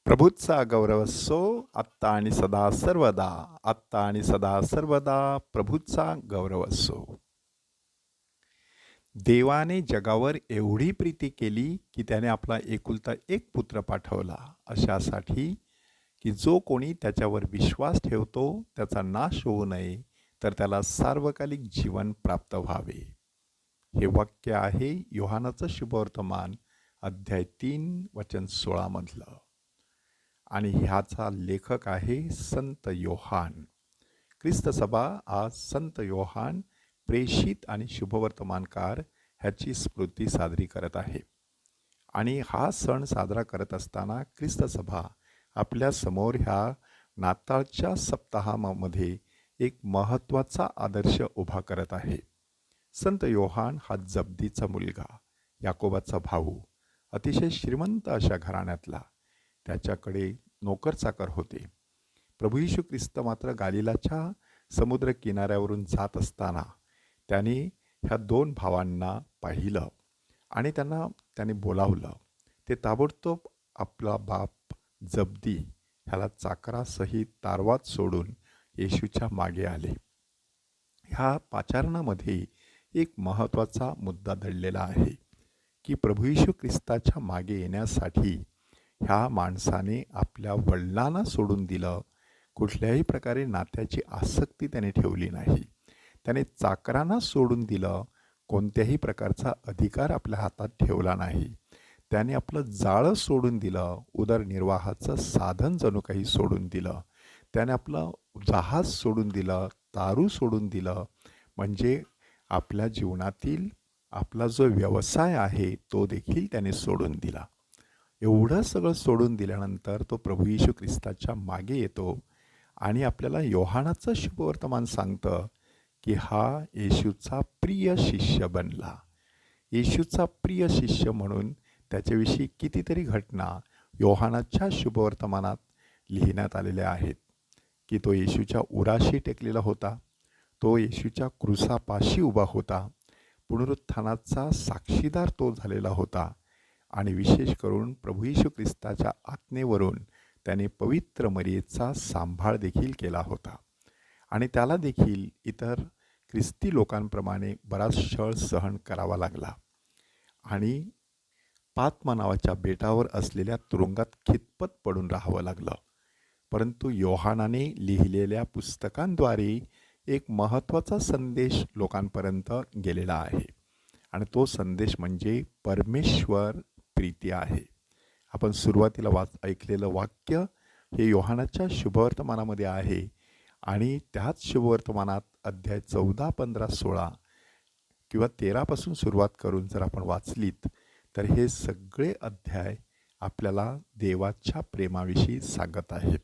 प्रभूचा गौरव असो आत्ता आणि सदा सर्वदा. आत्ता आणि सदा सर्वदा प्रभूचा गौरव असो. देवाने जगावर एवढी प्रीती केली की त्याने आपला एकुलता एक पुत्र पाठवला अशासाठी की जो कोणी त्याच्यावर विश्वास ठेवतो त्याचा नाश होऊ नये तर त्याला सार्वकालिक जीवन प्राप्त व्हावे. हे वाक्य आहे योहानाचं शुभवर्तमान अध्याय 3 वचन 16 मधलं. आणि ह्याचा लेखक आहे संत योहान. ख्रिस्त सभा आज संत योहान प्रेषित आणि शुभवर्तमानकार ह्याची स्मृती साजरी करत आहे. आणि हा सण साजरा करत असताना ख्रिस्त सभा आपल्या समोर ह्या नाताळच्या सप्ताहामध्ये एक महत्त्वाचा आदर्श उभा करत आहे. संत योहान हा जब्दीचा मुलगा, याकोबाचा भाऊ, अतिशय श्रीमंत अशा घराण्यातला. त्याच्याकडे नोकरचाकर होते. प्रभू येशू ख्रिस्त मात्र गालिलाच्या समुद्र किनाऱ्यावरून जात असताना त्याने ह्या दोन भावांना पाहिलं आणि त्याने बोलावलं. ते ताबडतोब आपला बाप जब्दी ह्याला चाकरासहित तारवात सोडून येशूच्या मागे आले. ह्या पाचारणामध्ये एक महत्त्वाचा मुद्दा दडलेला आहे की प्रभू येशू ख्रिस्ताच्या मागे येण्यासाठी ह्या माणसाने आपल्या वडिलांना सोडून दिलं. कुठल्याही प्रकारे नात्याची आसक्ती त्याने ठेवली नाही. त्याने चाकरांना सोडून दिलं. कोणत्याही प्रकारचा अधिकार आपल्या हातात ठेवला नाही. त्याने आपलं जाळं सोडून दिलं. उदरनिर्वाहाचं साधन जणू काही सोडून दिलं. त्याने आपलं जहाज सोडून दिलं, तारू सोडून दिलं. म्हणजे आपल्या जीवनातील आपला जो व्यवसाय आहे तो देखील त्याने सोडून दिला. एवढं सगळं सोडून दिल्यानंतर तो प्रभू येशू ख्रिस्ताच्या मागे येतो आणि आपल्याला योहानाचं शुभवर्तमान सांगतं की हा येशूचा प्रिय शिष्य बनला. येशूचा प्रिय शिष्य म्हणून त्याच्याविषयी कितीतरी घटना योहानाच्या शुभवर्तमानात लिहिण्यात आलेल्या आहेत की तो येशूच्या उराशी टेकलेला होता. तो येशूच्या क्रूसापाशी उभा होता. पुनरुत्थानाचा साक्षीदार तो झालेला होता. आणि विशेष करून प्रभू येशू ख्रिस्ताच्या आज्ञेवरून त्याने पवित्र मरियेचा सांभाळ देखील केला होता. आणि त्याला देखील इतर ख्रिस्ती लोकांप्रमाणे बराच छळ सहन करावा लागला. आणि पात्मा नावाच्या बेटावर असलेल्या तुरुंगात खितपत पडून राहावं लागलं. परंतु योहानाने लिहिलेल्या पुस्तकांद्वारे एक महत्त्वाचा संदेश लोकांपर्यंत गेलेला आहे. आणि तो संदेश म्हणजे परमेश्वर प्रीती आहे. आपण सुरुवातीला ऐकलेलं वाक्य हे योहानाच्या शुभवर्तमानामध्ये आहे. आणि त्याच शुभवर्तमानात अध्याय 14, 15, 16 किंवा 13 सुरुवात करून जर आपण वाचलीत तर हे सगळे अध्याय आपल्याला देवाच्या प्रेमाविषयी सांगत आहेत.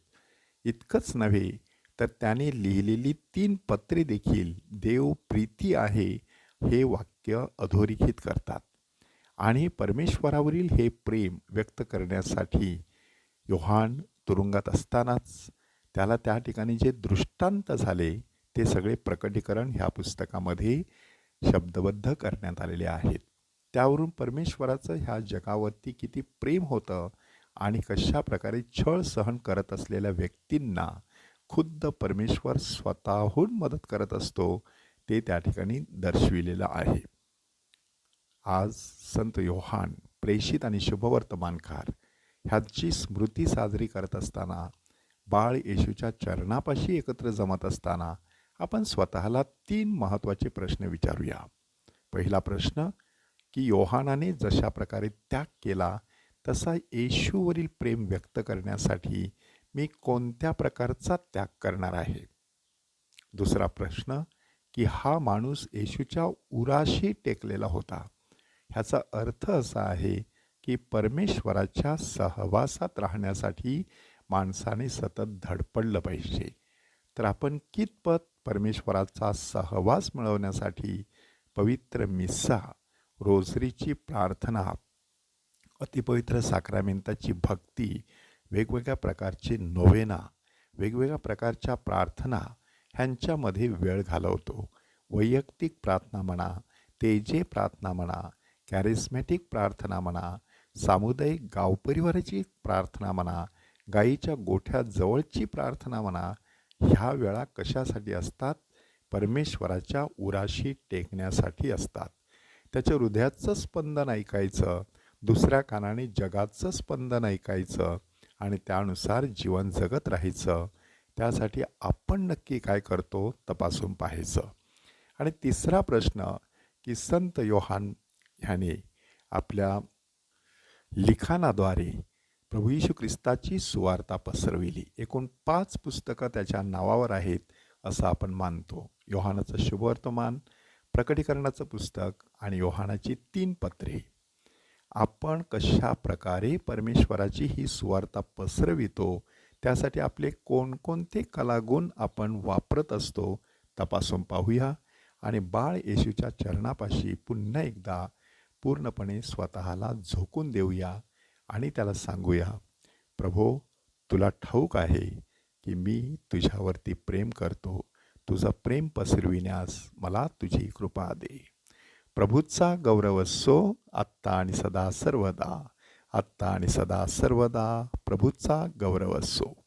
इतकंच नव्हे तर त्याने लिहिलेली 3 पत्रे देखील देव प्रीती आहे हे वाक्य अधोरेखित करतात. आणि परमेश्वरावरील हे प्रेम व्यक्त करण्यासाठी योहान तुरुंगात असतानाच त्याला त्या ठिकाणी जे दृष्टांत झाले ते सगळे प्रकटीकरण ह्या पुस्तकामध्ये शब्दबद्ध करण्यात आलेले आहेत. त्यावरून परमेश्वराचं ह्या जगावरती किती प्रेम होतं आणि कशा प्रकारे छळ सहन करत असलेल्या व्यक्तींना खुद्द परमेश्वर स्वतःहून मदत करत असतो ते त्या ठिकाणी दर्शविलेलं आहे. आज संत योहान प्रेषित आणि शुभवर्तमानकार ह्यांची स्मृती साजरी करत असताना, बाळ येशूच्या चरणापाशी एकत्र जमत असताना आपण स्वतःला 3 महत्त्वाचे प्रश्न विचारूया. पहिला प्रश्न की योहानाने जशा प्रकारे त्याग केला तसा येशूवरील प्रेम व्यक्त करण्यासाठी मी कोणत्या प्रकारचा त्याग करणार आहे. दुसरा प्रश्न की हा माणूस येशूच्या उराशी टेकलेला होता. ह्याचा अर्थ असा आहे की परमेश्वराच्या सहवासात राहण्यासाठी माणसाने सतत धडपडलं पाहिजे. तर आपण कितपत परमेश्वराचा सहवास मिळवण्यासाठी पवित्र मिस्सा, रोझरीची प्रार्थना, अतिपवित्र साक्रामेंताची भक्ती, वेगवेगळ्या प्रकारचे नोवेना, वेगवेगळ्या प्रकारच्या प्रार्थना ह्यांच्यामध्ये वेळ घालवतो. वैयक्तिक प्रार्थना म्हणा, तेजे प्रार्थना म्हणा, कॅरिस्मॅटिक प्रार्थना म्हणा, सामुदायिक गावपरिवाराची प्रार्थना म्हणा, गाईच्या गोठ्यात जवळची प्रार्थना म्हणा, ह्या वेळा कशासाठी असतात? परमेश्वराच्या उराशी टेकण्यासाठी असतात. त्याच्या हृदयाचं स्पंदन ऐकायचं, दुसऱ्या कानाने जगाचं स्पंदन ऐकायचं आणि त्यानुसार जीवन जगत राहायचं. त्यासाठी आपण नक्की काय करतो तपासून पाहायचं. आणि तिसरा प्रश्न, की संत योहान ह्याने आपल्या लिखाणाद्वारे प्रभू येशू ख्रिस्ताची सुवार्ता पसरविली. एकूण 5 पुस्तकं त्याच्या नावावर आहेत असं आपण मानतो. योहानाचं शुभवर्तमान, प्रकटीकरणाचं पुस्तक आणि योहानाची 3 पत्रे. आपण कशा प्रकारे परमेश्वराची ही सुवार्ता पसरवितो, त्यासाठी आपले कोणकोणते कलागुण आपण वापरत असतो तपासून पाहूया आणि बाळ येशूच्या चरणापाशी पुन्हा एकदा पूर्णपणे स्वतःला झोकून देऊया आणि त्याला सांगूया, प्रभो, तुला ठाऊक आहे की मी तुझ्यावरती प्रेम करतो. तुझं प्रेम पसरविण्यास मला तुझी कृपा दे. प्रभूचा गौरव असो आत्ता आणि सदा सर्वदा. आत्ता आणि सदा सर्वदा प्रभूचा गौरव असो.